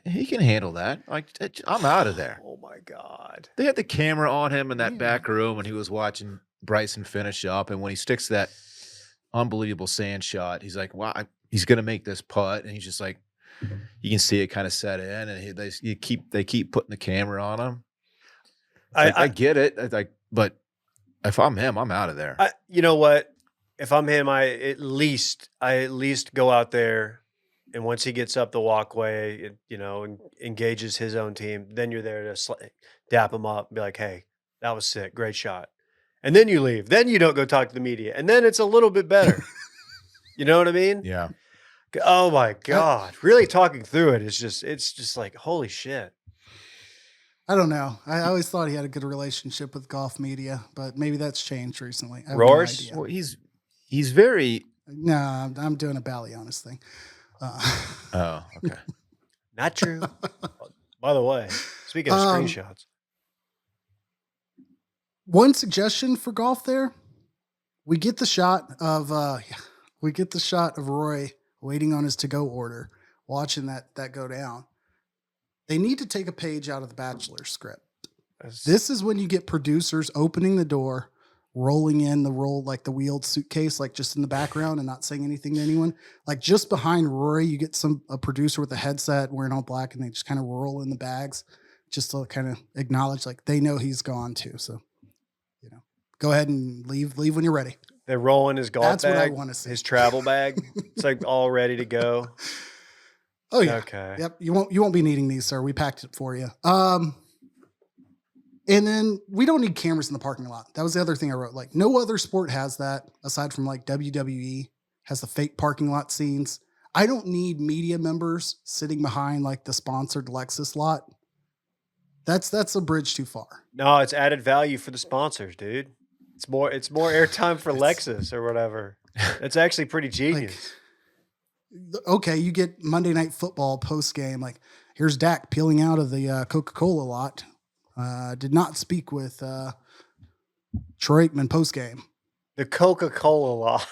handle that. Like, I'm out of there. Oh my God. They had the camera on him in that back room when he was watching Bryson finish up. And when he sticks that unbelievable sand shot, he's like, wow, he's going to make this putt. And he's just like, you can see it kind of set in, and they keep putting the camera on him. I get it. But if I'm him, I'm out of there. You know what? If I'm him, I at least go out there, and once he gets up the walkway, and engages his own team, then you're there to dap him up and be like, hey, that was sick. Great shot. And then you leave. Then you don't go talk to the media. And then it's a little bit better. You know what I mean? Yeah. Oh my God. Really talking through it is it's just like, holy shit. I don't know. I always thought he had a good relationship with golf media, but maybe that's changed recently. I have Roars? no idea. Well, he's very. No, I'm doing a Ballyonist thing. Oh, okay. Not true. By the way, speaking of screenshots. One suggestion for golf there. We get the shot of Roy waiting on his to-go order, watching that go down. They need to take a page out of the Bachelor script. This is when you get producers opening the door, rolling in the like the wheeled suitcase, like just in the background and not saying anything to anyone. Like just behind Rory, you get a producer with a headset wearing all black, and they just kind of roll in the bags just to kind of acknowledge like they know he's gone too. So, go ahead and leave when you're ready. They roll in his golf bag. That's what I want to see. His travel bag. It's like all ready to go. Oh yeah. Okay. Yep. You won't be needing these, sir. We packed it for you. And then we don't need cameras in the parking lot. That was the other thing I wrote. Like, no other sport has that aside from like WWE has the fake parking lot scenes. I don't need media members sitting behind like the sponsored Lexus lot. That's a bridge too far. No, it's added value for the sponsors, dude. It's more airtime for Lexus or whatever. It's actually pretty genius. Okay, you get Monday Night Football post game. Like, here's Dak peeling out of the Coca-Cola lot. Did not speak with Troy Aikman post game. The Coca-Cola lot.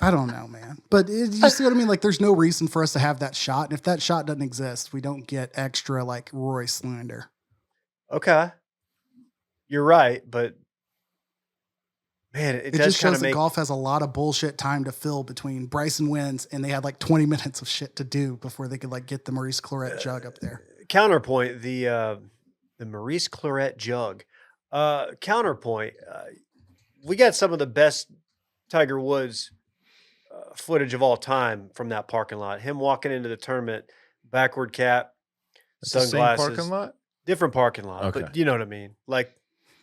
I don't know, man. But you see what I mean? Like, there's no reason for us to have that shot. And if that shot doesn't exist, we don't get extra, like, Rory slander. Okay. You're right, but man, it does just kind shows of that make golf has a lot of bullshit time to fill between Bryson wins and they had like 20 minutes of shit to do before they could like get the Maurice Claret jug up there. Counterpoint, the Maurice Claret jug. Counterpoint, we got some of the best Tiger Woods footage of all time from that parking lot. Him walking into the tournament, backward cap, It's the sunglasses. same parking lot? Different parking lot, Okay. but you know what I mean. Like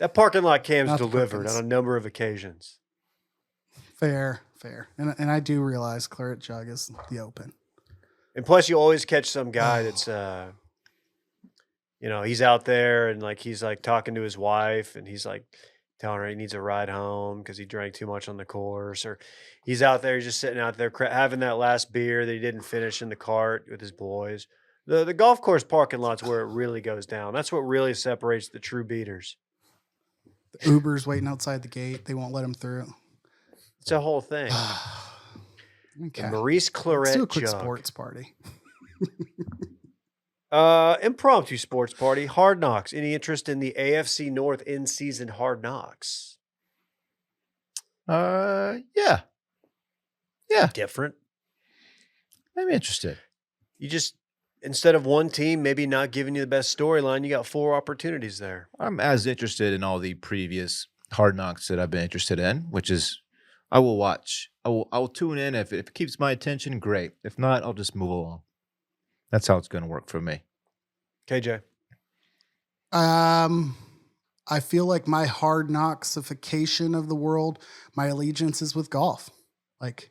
that parking lot cam's Not the delivered Perkins. on a number of occasions. Fair. And I do realize Claret jug is the open. And plus, you always catch some guy that's, he's out there and like he's like talking to his wife and he's like telling her he needs a ride home because he drank too much on the course, or he's out there, he's just sitting out there having that last beer that he didn't finish in the cart with his boys. The golf course parking lot's where it really goes down. That's what really separates the true beaters. The Uber's waiting outside the gate. They won't let him through. It's a whole thing. Okay. The Maurice Claret Let's do a quick jug. sports party. Impromptu sports party. Hard Knocks. Any interest in the AFC North in-season Hard Knocks? Yeah. Different. I'm interested. You just, instead of one team maybe not giving you the best storyline, you got 4 opportunities there. I'm as interested in all the previous Hard Knocks that I've been interested in, which is I will watch. I will tune in. If it keeps my attention, great. If not, I'll just move along. That's how it's going to work for me. KJ. I feel like my Hard Knocksification of the world, my allegiance is with golf. Like,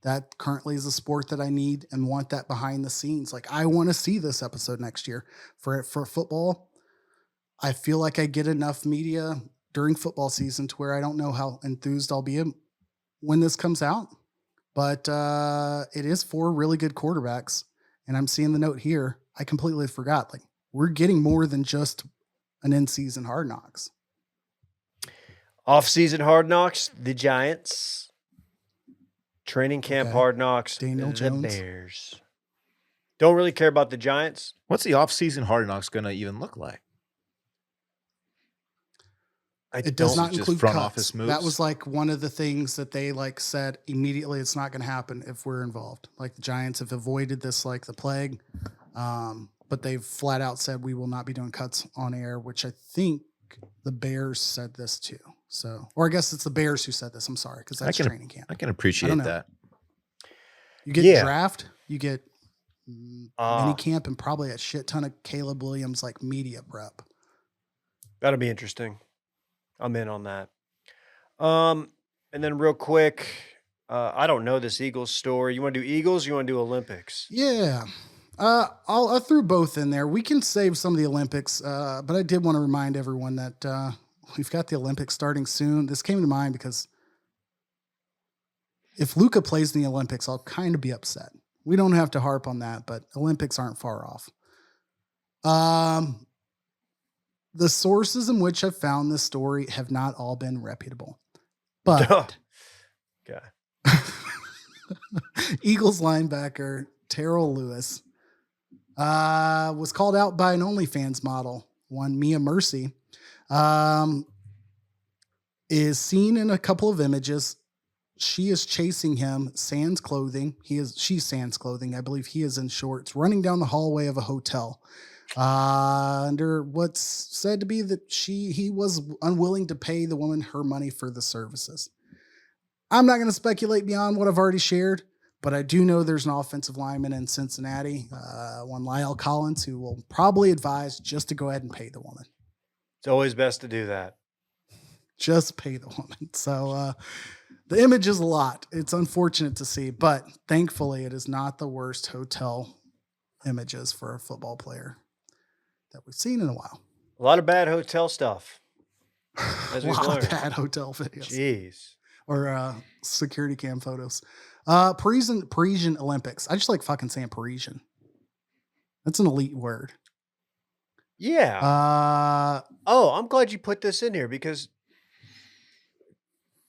that currently is a sport that I need and want that behind the scenes. Like, I want to see this episode next year. For football, I feel like I get enough media during football season to where I don't know how enthused I'll be when this comes out. But it is 4 really good quarterbacks. And I'm seeing the note here. I completely forgot. Like, we're getting more than just an in-season Hard Knocks. Off-season Hard Knocks, the Giants. Training camp Hard Knocks, Daniel the Jones. Bears. Don't really care about the Giants. What's the off-season Hard Knocks going to even look like? It does not just include front cuts. office moves? That was like one of the things that they like said immediately. It's not going to happen if we're involved. Like, the Giants have avoided this like the plague, but they've flat out said we will not be doing cuts on air. Which I think the Bears said this too. So, or I guess it's the Bears who said this. I'm sorry, because that's training camp. I can appreciate that. You get draft, you get mini camp, and probably a shit ton of Caleb Williams like media prep. That'll be interesting. I'm in on that. And then real quick, I don't know this Eagles story. You want to do Eagles or you want to do Olympics? Yeah. I threw both in there. We can save some of the Olympics, but I did want to remind everyone that we've got the Olympics starting soon. This came to mind because if Luka plays in the Olympics, I'll kind of be upset. We don't have to harp on that, but Olympics aren't far off. The sources in which I've found this story have not all been reputable. But Eagles linebacker Terrell Lewis was called out by an OnlyFans model, one Mia Mercy, is seen in a couple of images. She is chasing him, sans clothing. She's sans clothing. I believe he is in shorts, running down the hallway of a hotel. Under what's said to be that he was unwilling to pay the woman her money for the services. I'm not going to speculate beyond what I've already shared, but I do know there's an offensive lineman in Cincinnati, one Lyle Collins, who will probably advise just to go ahead and pay the woman. It's always best to do that. Just pay the woman. So the image is a lot. It's unfortunate to see, but thankfully it is not the worst hotel images for a football player that we've seen in a while. A lot of bad hotel stuff. As A we've lot learned. of bad hotel videos. Jeez. Or security cam photos. Parisian Olympics. I just like fucking saying Parisian. That's an elite word. Yeah. I'm glad you put this in here because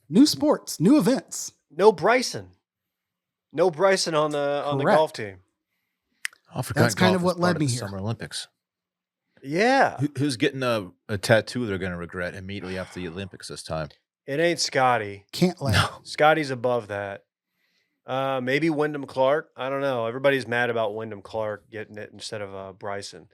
new sports, new events. no Bryson. No Bryson on the golf team. I forgot That's kind golf of is what part led of me the here. Summer Olympics. Yeah. Who's getting a tattoo they're going to regret immediately after the Olympics this time? It ain't Scotty. Can't let. No. Scotty's above that. Maybe Wyndham Clark. I don't know. Everybody's mad about Wyndham Clark getting it instead of Bryson.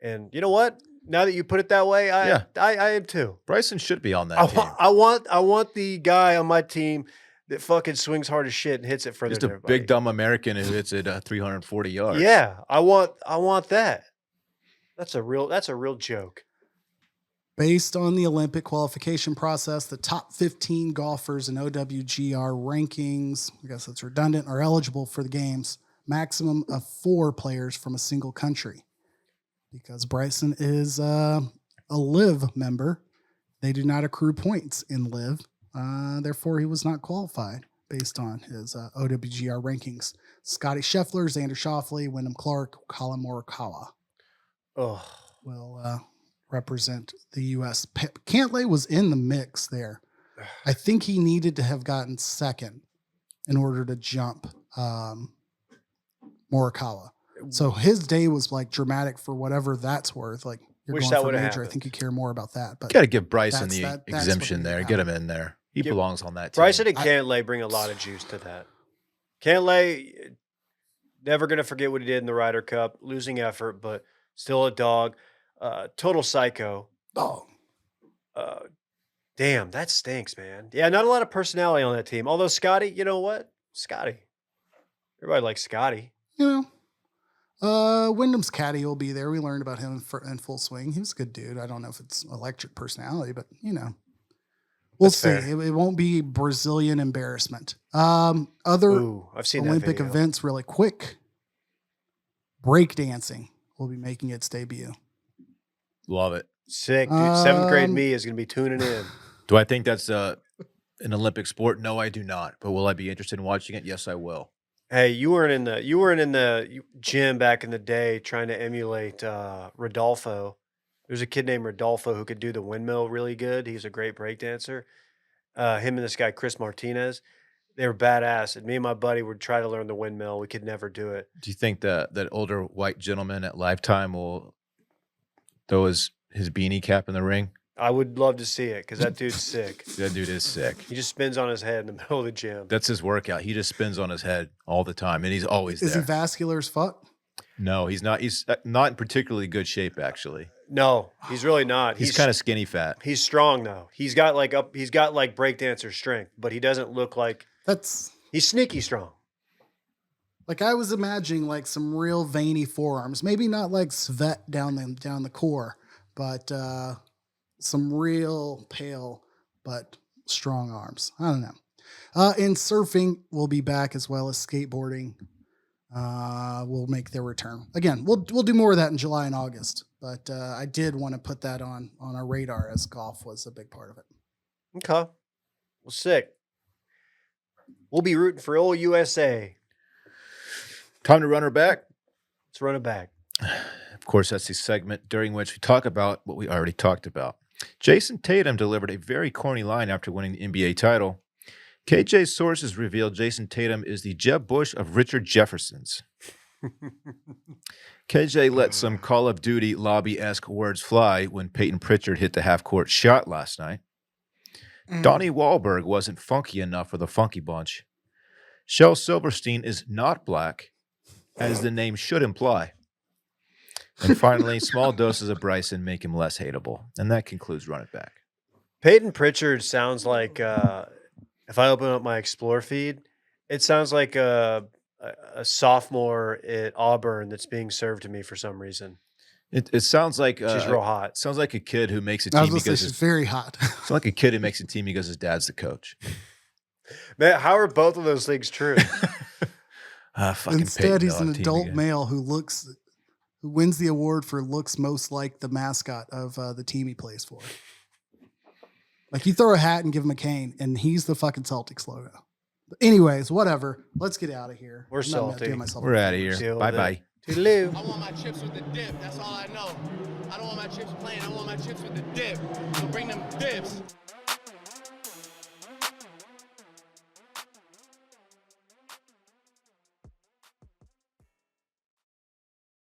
And you know what? Now that you put it that way, I am too. Bryson should be on that team. I want the guy on my team that fucking swings hard as shit and hits it further Just than a everybody. big dumb American who hits it 340 yards. Yeah, I want that. That's a real joke. Based on the Olympic qualification process, the top 15 golfers in OWGR rankings, I guess that's redundant, are eligible for the games. Maximum of 4 players from a single country. Because Bryson is a LIV member, they do not accrue points in LIV. Therefore, he was not qualified based on his OWGR rankings. Scotty Scheffler, Xander Schauffele, Wyndham Clark, Colin Morikawa will represent the U.S. Cantlay was in the mix there. I think he needed to have gotten second in order to jump Morikawa. So his day was like dramatic for whatever that's worth. Like you're Wish going that for a would've major. I happened. think you care more about that. But Got to give Bryson That's the what exemption needed there. to Get him happen. in there. He belongs on that team. Bryson and Cantlay bring a lot of juice to that. Cantlay, never going to forget what he did in the Ryder Cup. Losing effort, but still a dog. Total psycho. Oh, Damn, that stinks, man. Yeah, not a lot of personality on that team. Although Scotty, you know what? Scotty. Everybody likes Scotty. you know, Wyndham's caddy will be there. We learned about him in full swing. He was a good dude. I don't know if it's electric personality, but we'll That's see. fair. It won't be Brazilian embarrassment. Other Ooh, I've seen Olympic that video. events really quick. Breakdancing will be making its debut. Love it. Sick, dude. 7th grade Um, me is going to be tuning in. Do I think that's an Olympic sport? No, I do not. But will I be interested in watching it? Yes, I will. Hey, you weren't in the gym back in the day trying to emulate Rodolfo. There's a kid named Rodolfo who could do the windmill really good. He's a great breakdancer. Him and this guy Chris Martinez, they were badass. And me and my buddy would try to learn the windmill. We could never do it. Do you think that older white gentleman at Lifetime will throw his beanie cap in the ring? I would love to see it because that dude's sick. That dude is sick. He just spins on his head in the middle of the gym. That's his workout. He just spins on his head all the time, and he's always Is there. he vascular as fuck? No, he's not. He's not in particularly good shape, actually. No, he's really not. He's kind of skinny fat. He's strong though. He's got like breakdancer strength, but he doesn't look like he's sneaky strong. Like I was imagining like some real veiny forearms, maybe not like svet down the core, but some real pale but strong arms. I don't know. And surfing will be back as well as skateboarding. Will make their return again. We'll do more of that in July and August, but I did want to put that on our radar as golf was a big part of it. Okay, well, sick. We'll be rooting for old USA. Time to run her back. Let's run it back. Of course, that's the segment during which we talk about what we already talked about. Jason Tatum delivered a very corny line after winning the NBA title. KJ's sources revealed Jason Tatum is the Jeb Bush of Richard Jefferson's. KJ let some Call of Duty lobby-esque words fly when Peyton Pritchard hit the half-court shot last night. Donnie Wahlberg wasn't funky enough for the Funky Bunch. Shel Silverstein is not black, as the name should imply. And finally, small doses of Bryson make him less hateable. And that concludes Run It Back. Peyton Pritchard sounds like if I open up my Explore feed, it sounds like a sophomore at Auburn that's being served to me for some reason. It sounds like She's real hot. Sounds like a kid who makes a I was team going to say because she's very hot. sounds like a kid who makes a team because his dad's the coach. Man, how are both of those things true? Fucking Instead, Peyton he's on an team adult again. male who wins the award for looks most like the mascot of the team he plays for. Like you throw a hat and give him a cane, and he's the fucking Celtics logo. But anyways, whatever. Let's get out of here. We're I'm not salty. doing myself We're a out of favor. here. Killed Bye it. bye. Toodaloo. I want my chips with the dip. That's all I know. I don't want my chips plain. I want my chips with the dip. So bring them dips.